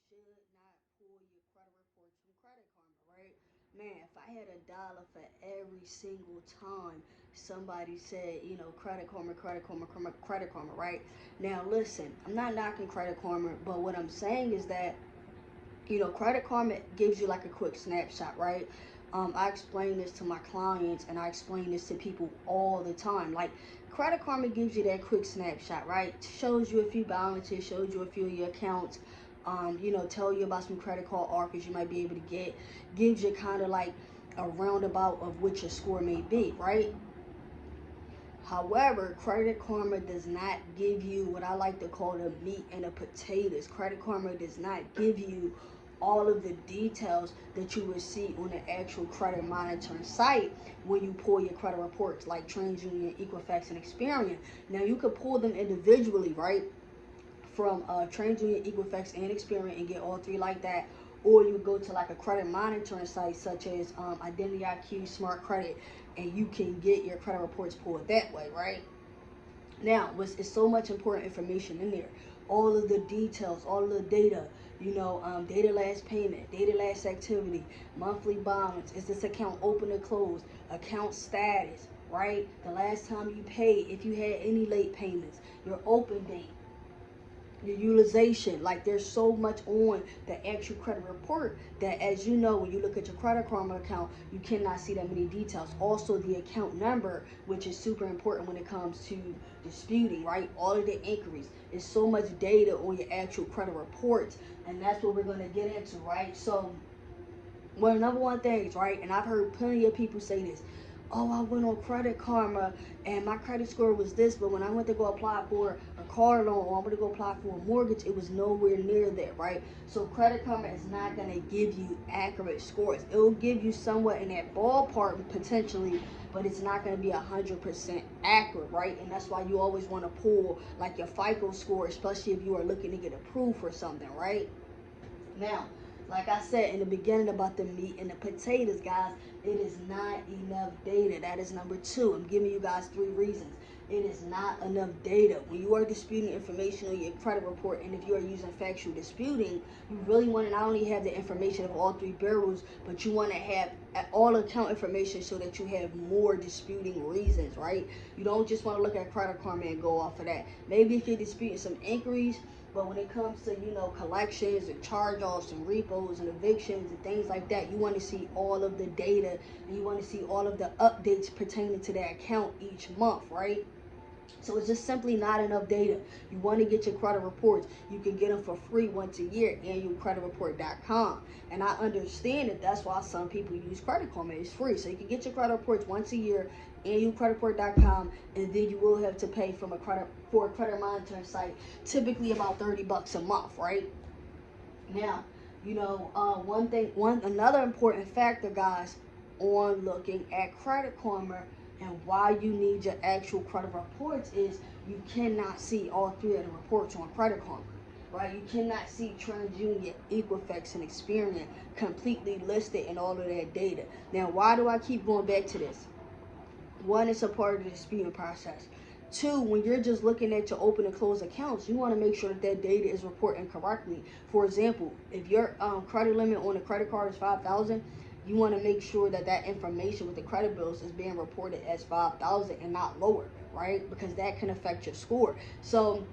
should not pull your credit reports from Credit Karma, right? Man, if I had $1 for every single time somebody said, Credit Karma, Credit Karma, Credit Karma, right? Now, listen, I'm not knocking Credit Karma, but what I'm saying is that Credit Karma gives you like a quick snapshot, right? I explain this to my clients and I explain this to people all the time. Like, Credit Karma gives you that quick snapshot, right? Shows you a few balances, shows you a few of your accounts, tell you about some credit card offers you might be able to get, gives you kind of like a roundabout of what your score may be, right? However, Credit Karma does not give you what I like to call the meat and the potatoes. Credit Karma does not give you all of the details that you would see on the actual credit monitoring site when you pull your credit reports like TransUnion, Equifax, and Experian. Now, you could pull them individually, right? From TransUnion, Equifax, and Experian and get all three like that. Or you go to like a credit monitoring site such as Identity IQ, Smart Credit, and you can get your credit reports pulled that way, right? Now, it's so much important information in there. All of the details, all of the data, data last payment, data last activity, monthly balance, is this account open or closed, account status, right? The last time you paid, if you had any late payments, your open date, your utilization. Like, there's so much on the actual credit report that, as you know, when you look at your Credit Karma account, you cannot see that many details. Also, the account number, which is super important when it comes to disputing, right? All of the inquiries. It's so much data on your actual credit reports, and that's what we're going to get into, right? So, one of the number one things, right? And I've heard plenty of people say this. Oh, I went on Credit Karma and my credit score was this, but when I went to go apply for a car loan or I went to go apply for a mortgage, it was nowhere near there, right? So Credit Karma is not going to give you accurate scores. It will give you somewhat in that ballpark potentially, but it's not going to be 100% accurate, right? And that's why you always want to pull like your FICO score, especially if you are looking to get approved for something, right? Now, like I said in the beginning about the meat and the potatoes, guys, it is not enough data. That is number two. I'm giving you guys three reasons. It is not enough data. When you are disputing information on your credit report, and if you are using factual disputing, you really want to not only have the information of all three bureaus, but you want to have all account information so that you have more disputing reasons, right? You don't just want to look at Credit Karma and go off of that. Maybe if you're disputing some inquiries, but when it comes to, collections and charge-offs and repos and evictions and things like that, you want to see all of the data and you want to see all of the updates pertaining to that account each month, right? So it's just simply not enough data. You want to get your credit reports. You can get them for free once a year, annualcreditreport.com. And I understand that that's why some people use Credit Karma. It's free. So you can get your credit reports once a year, annualcreditreport.com, and then you will have to pay for a credit monitoring site, typically about $30 a month, right? Now, another important factor, guys, on looking at Credit Karma and why you need your actual credit reports is you cannot see all three of the reports on Credit Karma, right? You cannot see TransUnion, Equifax, and Experian completely listed in all of that data. Now, why do I keep going back to this? One, it's a part of the disputing process. Two, when you're just looking at your open and close accounts, you want to make sure that that data is reporting correctly. For example, if your credit limit on a credit card is 5,000, you want to make sure that that information with the credit bills is being reported as 5,000 and not lower, right? Because that can affect your score. So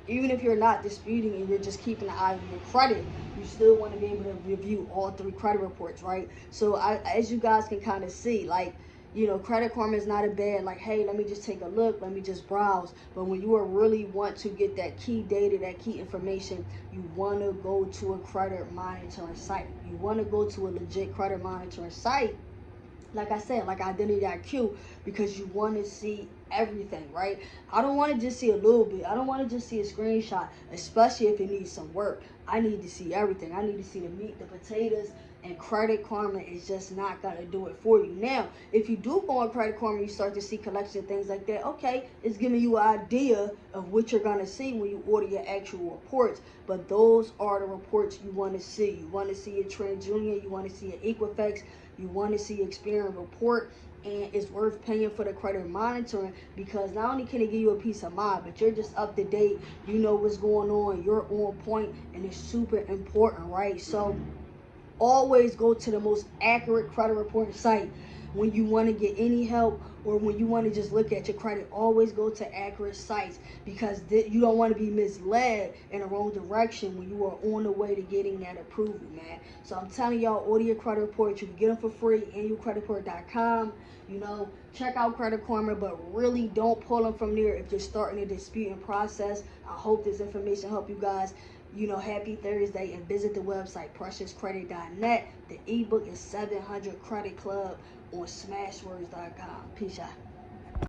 even if you're not disputing and you're just keeping an eye on your credit, you still want to be able to review all three credit reports, right? So as you guys can kind of see, like, Credit Karma is not a bad, like, hey, let me just take a look, let me just browse. But when you really want to get that key data, that key information, you want to go to a credit monitoring site. You want to go to a legit credit monitoring site, like I said, like Identity IQ, because you want to see everything, right? I don't want to just see a little bit. I don't want to just see a screenshot, especially if it needs some work. I need to see everything. I need to see the meat, the potatoes, and Credit Karma is just not going to do it for you. Now, if you do go on Credit Karma, you start to see collection and things like that, okay, it's giving you an idea of what you're going to see when you order your actual reports. But those are the reports you want to see. You want to see your TransUnion, you want to see your Equifax, you want to see Experian report, And it's worth paying for the credit monitoring, because not only can it give you a peace of mind, but you're just up to date, you know what's going on, you're on point, and it's super important, right? So always go to the most accurate credit reporting site when you want to get any help, or when you want to just look at your credit. Always go to accurate sites, because you don't want to be misled in the wrong direction when you are on the way to getting that approval, man. So I'm telling y'all, order your credit report. You can get them for free, annualcreditreport.com. You know, check out Credit Karma, but really don't pull them from there if you're starting a disputing process. I hope this information helped you guys. You know, happy Thursday, and visit the website preciouscredit.net. The ebook is 700 Credit Club on smashwords.com. Peace out.